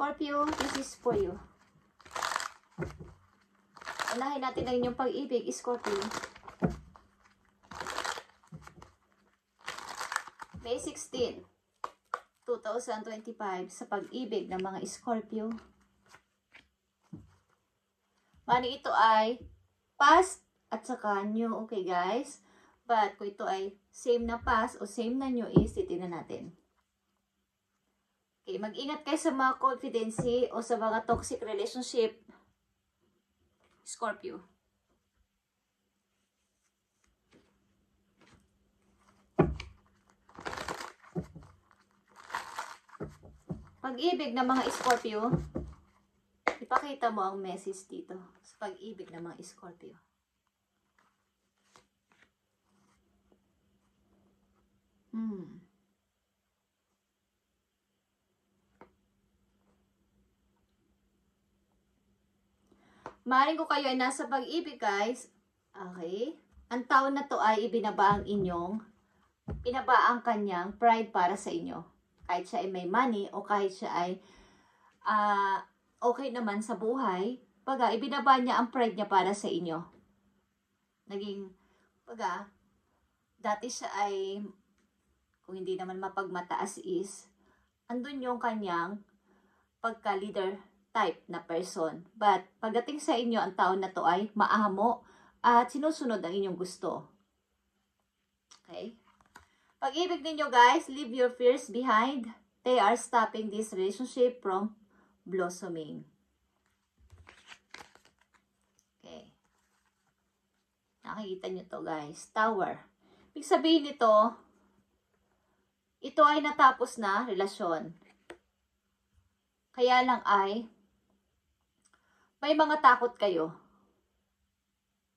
Scorpio, this is for you. Unahin natin ang inyong pag-ibig, Scorpio. May 16, 2025 sa pag-ibig ng mga Scorpio. Mani ito ay past at saka new, okay guys? But kung ito ay same na past o same na new is, titignan natin. Okay, mag-ingat kayo sa mga confidency o sa mga toxic relationship, Scorpio. Pag-ibig ng mga Scorpio, ipakita mo ang message dito sa pag-ibig ng mga Scorpio. Maaaring ko kayo ay nasa pag-ibig, guys. Okay? Ang tao na to ay ibinaba ang kanyang pride para sa inyo. Kahit siya ay may money o kahit siya ay okay naman sa buhay, ibinaba niya ang pride niya para sa inyo. Dati siya ay, kung hindi naman mapagmataas is, andun yung kanyang pagka-leader type na person. But pagdating sa inyo, ang tao na to ay maahamo at sinusunod ang inyong gusto. Okay? Pag-ibig ninyo, guys, leave your fears behind. They are stopping this relationship from blossoming. Okay. Nakikita nyo to, guys. Tower. Ibig sabihin nito, ito ay natapos na relasyon. Kaya lang ay may mga takot kayo.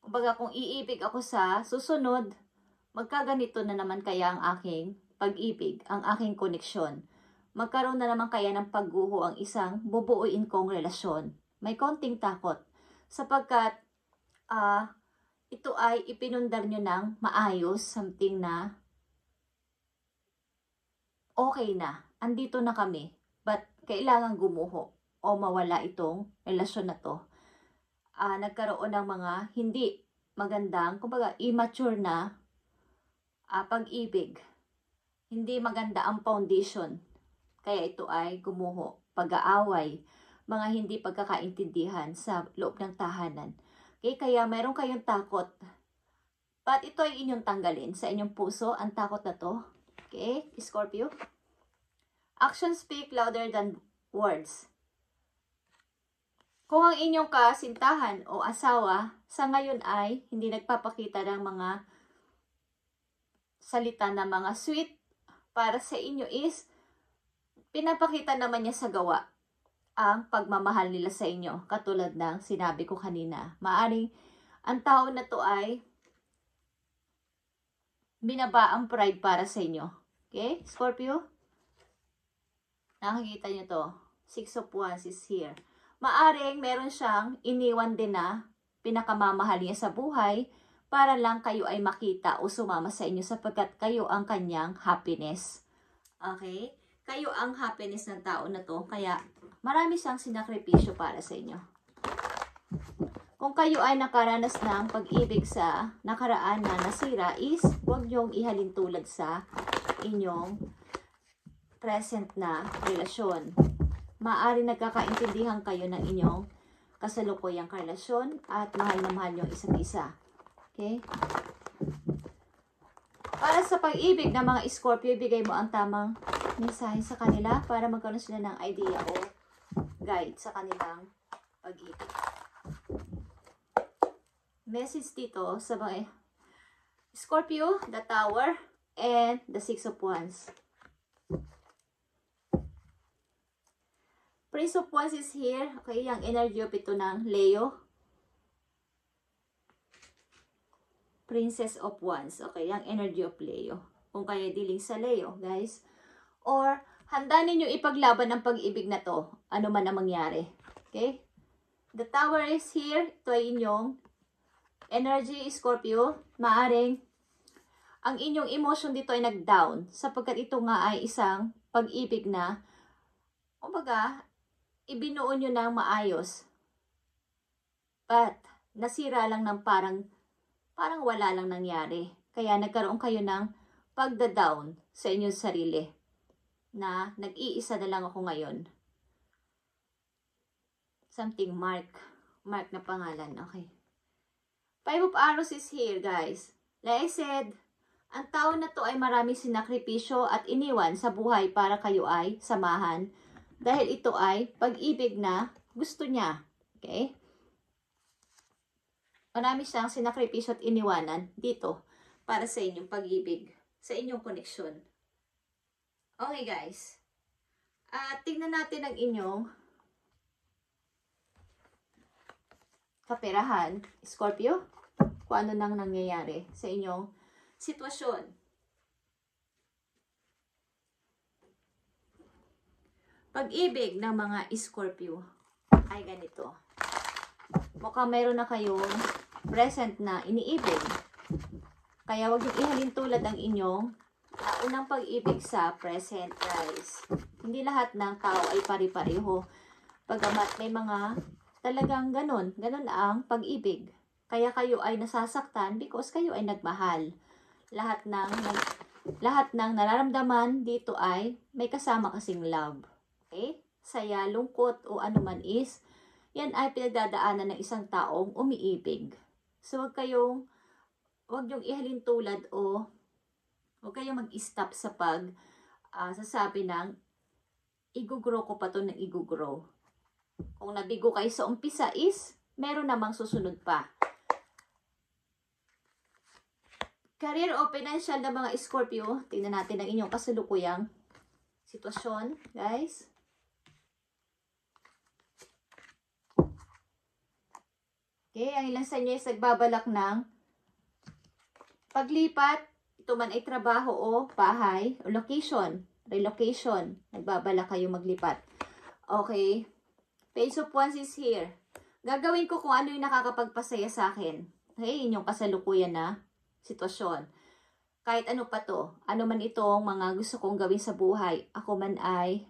Kumbaga, kung iibig ako sa susunod, magkaganito na naman kaya ang aking pag-ibig, ang aking koneksyon. Magkaroon na naman kaya ng pagguho ang isang bubuuin kong relasyon. May konting takot. Sapagkat ito ay ipinundar nyo ng maayos, something na okay na. Andito na kami. But kailangan gumuho o mawala itong relasyon na to. Nagkaroon ng mga hindi magandang, kumbaga immature na pag-ibig. Hindi maganda ang foundation. Kaya ito ay gumuho. Pag-aaway, mga hindi pagkakaintindihan sa loob ng tahanan. Okay, kaya meron kayong takot. But ito ay inyong tanggalin sa inyong puso, ang takot na to. Okay, Scorpio? Actions speak louder than words. Kung ang inyong kasintahan o asawa sa ngayon ay hindi nagpapakita ng mga salita na mga sweet para sa inyo is pinapakita naman niya sa gawa ang pagmamahal nila sa inyo. Katulad ng sinabi ko kanina. Maaring ang tao na to ay binaba ang pride para sa inyo. Okay, Scorpio? Nakikita niyo to. 6 of Wands is here. Maaring meron siyang iniwan din na pinakamamahal niya sa buhay para lang kayo ay makita o sumama sa inyo sapagkat kayo ang kanyang happiness. Okay? Kayo ang happiness ng tao na to. Kaya marami siyang sinakripisyo para sa inyo. Kung kayo ay nakaranas ng pag-ibig sa nakaraan na nasira is huwag niyong ihalin tulad sa inyong present na relasyon. Maaari nagkakaintindihan kayo ng inyong kasalukuyang relasyon at mahal na mahal yung isa't isa. Okay? Para sa pag-ibig ng mga Scorpio, ibigay mo ang tamang mensahe sa kanila para magkaroon sila ng idea o guide sa kanilang pag-ibig. Message dito sa mga Scorpio, the Tower, and the 6 of Wands. Prince of Wands is here. Okay, yung energy of ito ng Leo. Princess of Wands. Okay, yung energy of Leo. Kung kayo dealing sa Leo, guys. Or, handa ninyo ipaglaban ang pag-ibig na to. Ano man ang mangyari. Okay? The Tower is here. Ito ay inyong energy, Scorpio. Maaring, ang inyong emotion dito ay nag-down. Sapagkat ito nga ay isang pag-ibig na, kumbaga, ibinuo nyo ng maayos. But, nasira lang ng parang wala lang nangyari. Kaya nagkaroon kayo ng pagda-down sa inyong sarili. Na nag-iisa na lang ako ngayon. Something Mark na pangalan. Okay. Five of Arrows is here, guys. Like I said, ang tao na to ay maraming sinakripisyo at iniwan sa buhay para kayo ay samahan. Dahil ito ay pag-ibig na gusto niya. Okay? Marami siyang sinakripisyo at iniwanan dito para sa inyong pag-ibig, sa inyong koneksyon. Okay, guys. Tingnan natin ang inyong kaperahan, Scorpio. Kung ano nang nangyayari sa inyong sitwasyon. Pag-ibig ng mga Scorpio ay ganito. Mukhang meron na kayong present na iniibig. Kaya huwag yung ihalin tulad ang inyong unang pag-ibig sa present, guys. Hindi lahat ng tao ay pari-pareho. Pagamat may mga talagang ganun ang pag-ibig. Kaya kayo ay nasasaktan because kayo ay nagmahal. Lahat ng nararamdaman dito ay may kasama kasing love. Okay? Saya, lungkot o anuman is, yan ay pinagdadaanan ng isang taong umiibig. So, huwag yung ihalin tulad o huwag kayong mag-stop sa sasabi ng i-grow ko pa to ng i-grow. Kung nabigo kayo sa umpisa is, meron namang susunod pa. Career o financial ng mga Scorpio, tingnan natin ang inyong kasalukuyang sitwasyon, guys. Okay, ang ilan sa inyo ay nagbabalak ng paglipat, ito man ay trabaho o bahay o location, relocation. Nagbabalak kayo maglipat. Okay, Page of Wands is here. Gagawin ko kung ano yung nakakapagpasaya sa akin. Okay, inyong kasalukuyan na sitwasyon. Kahit ano pa to, ano man itong mga gusto kong gawin sa buhay, ako man ay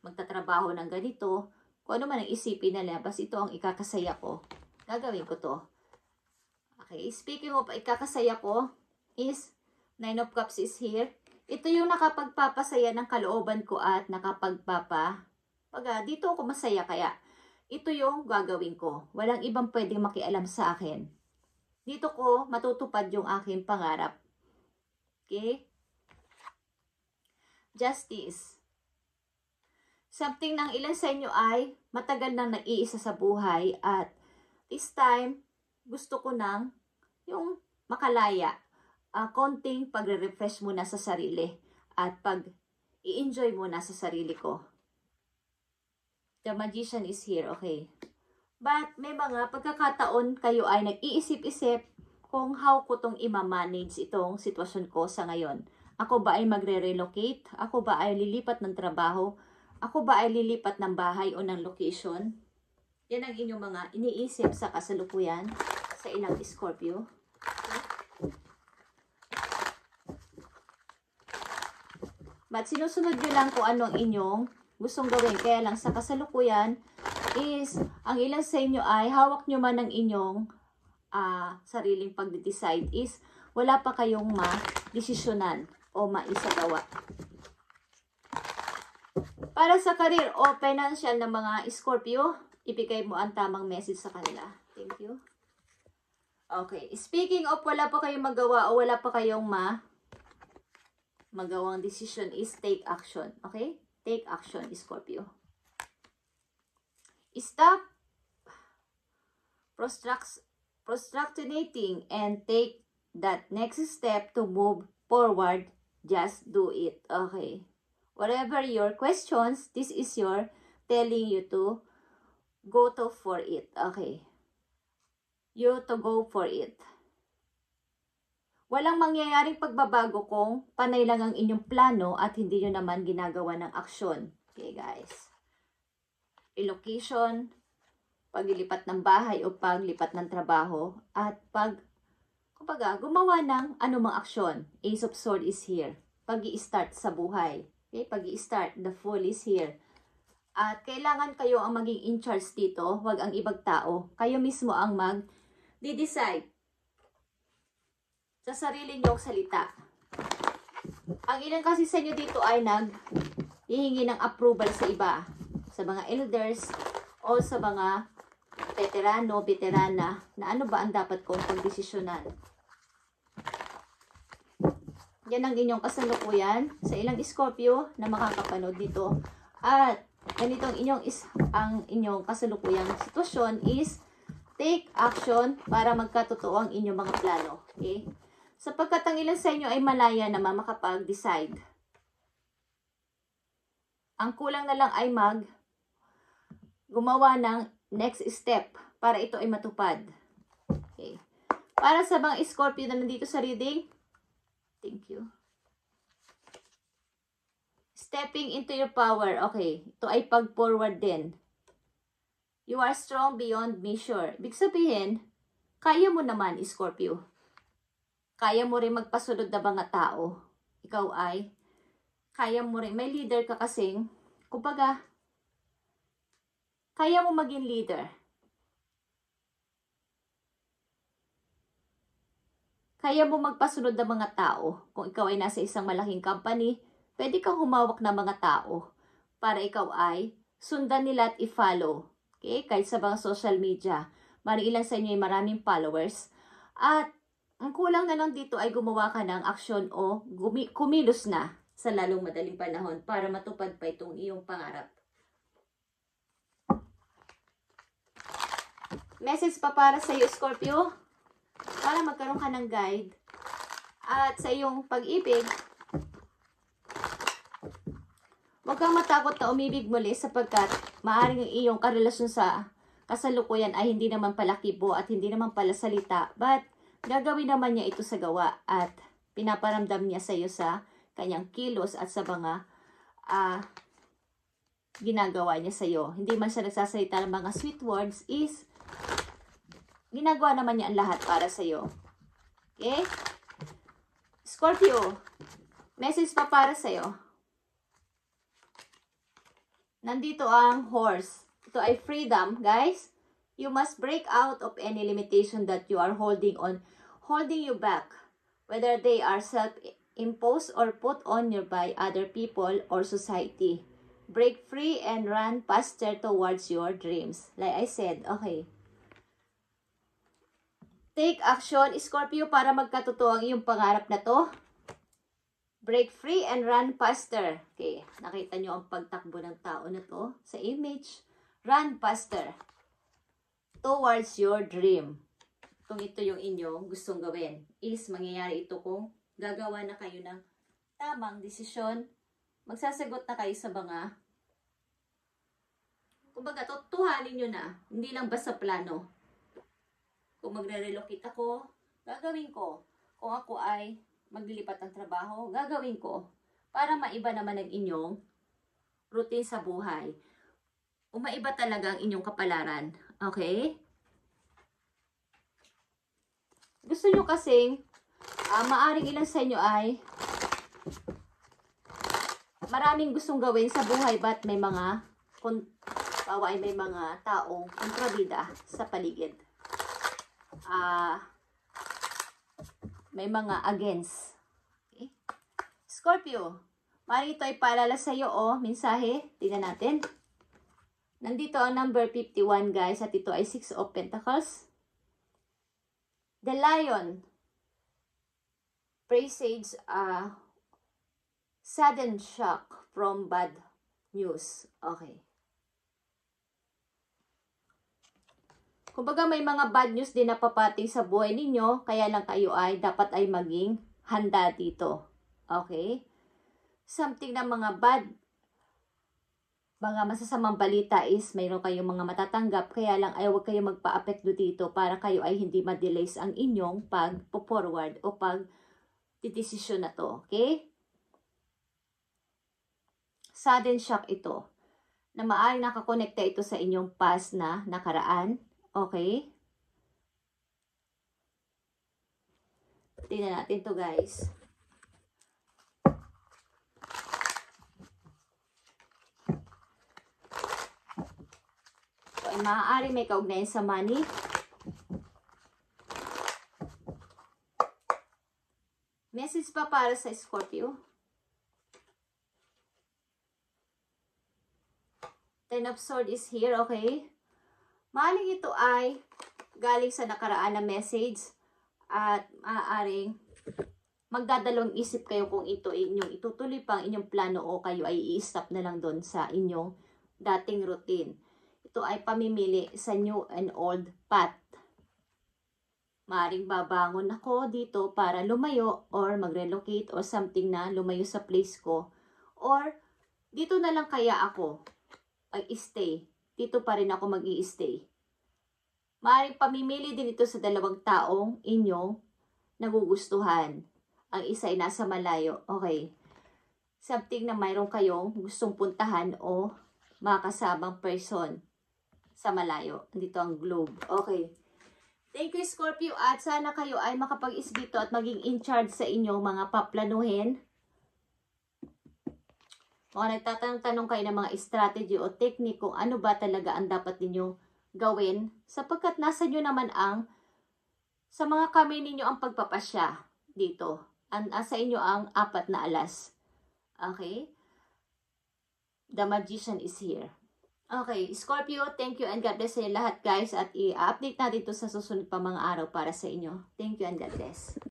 magtatrabaho ng ganito, kung ano man ang isipin nila, basta ito ang ikakasaya ko. Gagawin ko to. Okay, speaking of ikakasaya ko, is Nine of Cups is here. Ito yung nakapagpapasaya ng kalooban ko at dito ako masaya kaya ito yung gagawin ko. Walang ibang pwedeng makialam sa akin. Dito ko matutupad yung aking pangarap. Okay? Justice. Something ng ilan sa inyo ay matagal nang nag-iisa sa buhay at this time, gusto ko nang yung makalaya. Konting pagre-refresh muna sa sarili at pag-i-enjoy muna sa sarili ko. The Magician is here, okay. But may mga pagkakataon kayo ay nag-iisip-isip kung how ko itong ima-manage itong sitwasyon ko sa ngayon. Ako ba ay magre-relocate? Ako ba ay lilipat ng trabaho? Ako ba ay lilipat ng bahay o ng location? Yan ang inyong mga iniisip sa kasalukuyan sa ilang Scorpio. But sinusunod nyo lang kung ano ang inyong gustong gawin. Kaya lang sa kasalukuyan is, ang ilan sa inyo ay hawak nyo man ang inyong sariling pag-decide is, wala pa kayong ma-desisyonan o maisagawa. Para sa career o financial ng mga Scorpio, ibigay mo ang tamang message sa kanila. Thank you. Okay. Speaking of wala pa kayong magawa o wala pa kayong magawang decision is take action. Okay? Take action, Scorpio. Stop procrastinating and take that next step to move forward. Just do it. Okay. Whatever your questions, this is your telling you to go for it. Okay. You to go for it. Walang mangyayaring pagbabago kung panay lang ang inyong plano at hindi nyo naman ginagawa ng aksyon. Okay, guys. Relocation, paglilipat ng bahay o paglipat ng trabaho, at gumawa ng anumang aksyon. Ace of Swords is here. Pag-i-start sa buhay. Okay, pag-i-start, the Fool is here. At kailangan kayo ang maging in charge dito, wag ang ibang tao. Kayo mismo ang mag-decide sa sarili niyong salita. Ang ilan kasi sa inyo dito ay hihingi ng approval sa iba, sa mga elders o sa mga veterano, veterana, na ano ba ang dapat kong pagdesisyonan. Yan ang inyong kasalukuyan sa ilang Scorpio na makakapanood dito. At ganitong ang inyong kasalukuyang sitwasyon is take action para magkatotoo ang inyong mga plano. Okay? Sapagkat ang ilan sa inyo ay malaya naman makapag-decide. Ang kulang na lang ay gumawa ng next step para ito ay matupad. Okay. Para sa mga Scorpio na nandito sa reading, thank you. Stepping into your power. Okay. Ito ay pag-forward din. You are strong beyond measure. Ibig sabihin, kaya mo naman, Scorpio. Kaya mo rin magpasunod na mga tao. Ikaw ay, kaya mo rin. May leader ka kasing, kumbaga, kaya mo maging leader. Kaya mo magpasunod ng mga tao. Kung ikaw ay nasa isang malaking company, pwede kang humawak ng mga tao para ikaw ay sundan nila at i-follow. Okay? Kahit sa mga social media. Ilan sa inyo ay maraming followers. At ang kulang na lang dito ay gumawa ka ng aksyon o kumilos na sa lalong madaling panahon para matupad pa itong iyong pangarap. Message pa para sa iyo, Scorpio, para magkaroon ka ng guide at sa iyong pag-ibig. Huwag kang matakot na umibig muli sapagkat maaaring ang iyong karelasyon sa kasalukuyan ay hindi naman pala kibo at hindi naman pala salita, but gagawin naman niya ito sa gawa at pinaparamdam niya sa iyo sa kanyang kilos at sa mga ginagawa niya sa iyo. Hindi man siya nagsasalita ng mga sweet words, is ginagawa naman niya ang lahat para sa iyo. Okay? Scorpio, message pa para sa iyo. Nandito ang horse. Ito ay freedom, guys. You must break out of any limitation that you are holding you back, whether they are self-imposed or put on you by other people or society. Break free and run faster towards your dreams. Like I said, okay. Take action, Scorpio, para magkatotoo ang iyong pangarap na to. Break free and run faster. Okay, nakita nyo ang pagtakbo ng tao na to sa image. Run faster towards your dream. Kung ito yung inyong gustong gawin, is mangyayari ito kung gagawa na kayo ng tamang desisyon, magsasagot na kayo sa mga, kumbaga, tutuhanin nyo na, hindi lang basta plano. Kung magre-relocate ako, gagawin ko. Kung ako ay maglilipat ng trabaho, gagawin ko. Para maiba naman ang inyong routine sa buhay. Umaiba talaga ang inyong kapalaran. Okay? Gusto nyo kasing, maaring ilan sa inyo ay maraming gustong gawin sa buhay, but may mga may mga taong kontrabida sa paligid. May mga against. Okay? Scorpio, maaring ito ay paalala sa iyo o mensahe. Tingnan natin. Nandito ang number 51, guys, at ito ay 6 of Pentacles. The Lion presage sudden shock from bad news. Okay. Kumbaga may mga bad news din na papating sa buhay ninyo, kaya lang kayo ay dapat ay maging handa dito. Okay? Something na mga masasamang balita is mayroon kayong mga matatanggap, kaya lang ay huwag kayong magpa-apekto dito para kayo ay hindi ma-delays ang inyong pag-forward o pag-desisyon na to. Okay? Sudden shock ito na maaaring nakakonekta ito sa inyong past na nakaraan. Okay? Tingnan natin to, guys. ay maaari may kaugnayan sa money. Message pa para sa Scorpio. Ten of Swords is here, okay? Maaaring ito ay galing sa nakaraan na message at maaaring magdadalawang isip kayo kung ito inyong itutuloy pang inyong plano o kayo ay i-stop na lang doon sa inyong dating routine. Ito ay pamimili sa new and old path. Maaaring babangon ako dito para lumayo or mag-relocate or something na lumayo sa place ko. Or dito na lang kaya ako ay stay. Dito pa rin ako mag-i-stay. Maaaring pamimili din ito sa dalawang taong inyong nagugustuhan. Ang isa ay nasa malayo. Okay. Something na mayroon kayong gustong puntahan o makasamang person sa malayo. Dito ang globe. Okay. Thank you, Scorpio. At sana kayo ay makapag-isbito at maging in charge sa inyong mga paplanuhin. Kung nagtatanong kayo ng mga strategy o technique kung ano ba talaga ang dapat ninyong gawin, sapagkat nasa nyo naman ang, sa mga kamay ninyo ang pagpapasya dito. Sa inyo ang 4 na alas. Okay? The Magician is here. Okay, Scorpio, thank you and God bless sa inyo lahat guys. At i-update natin ito sa susunod pa mga araw para sa inyo. Thank you and God bless.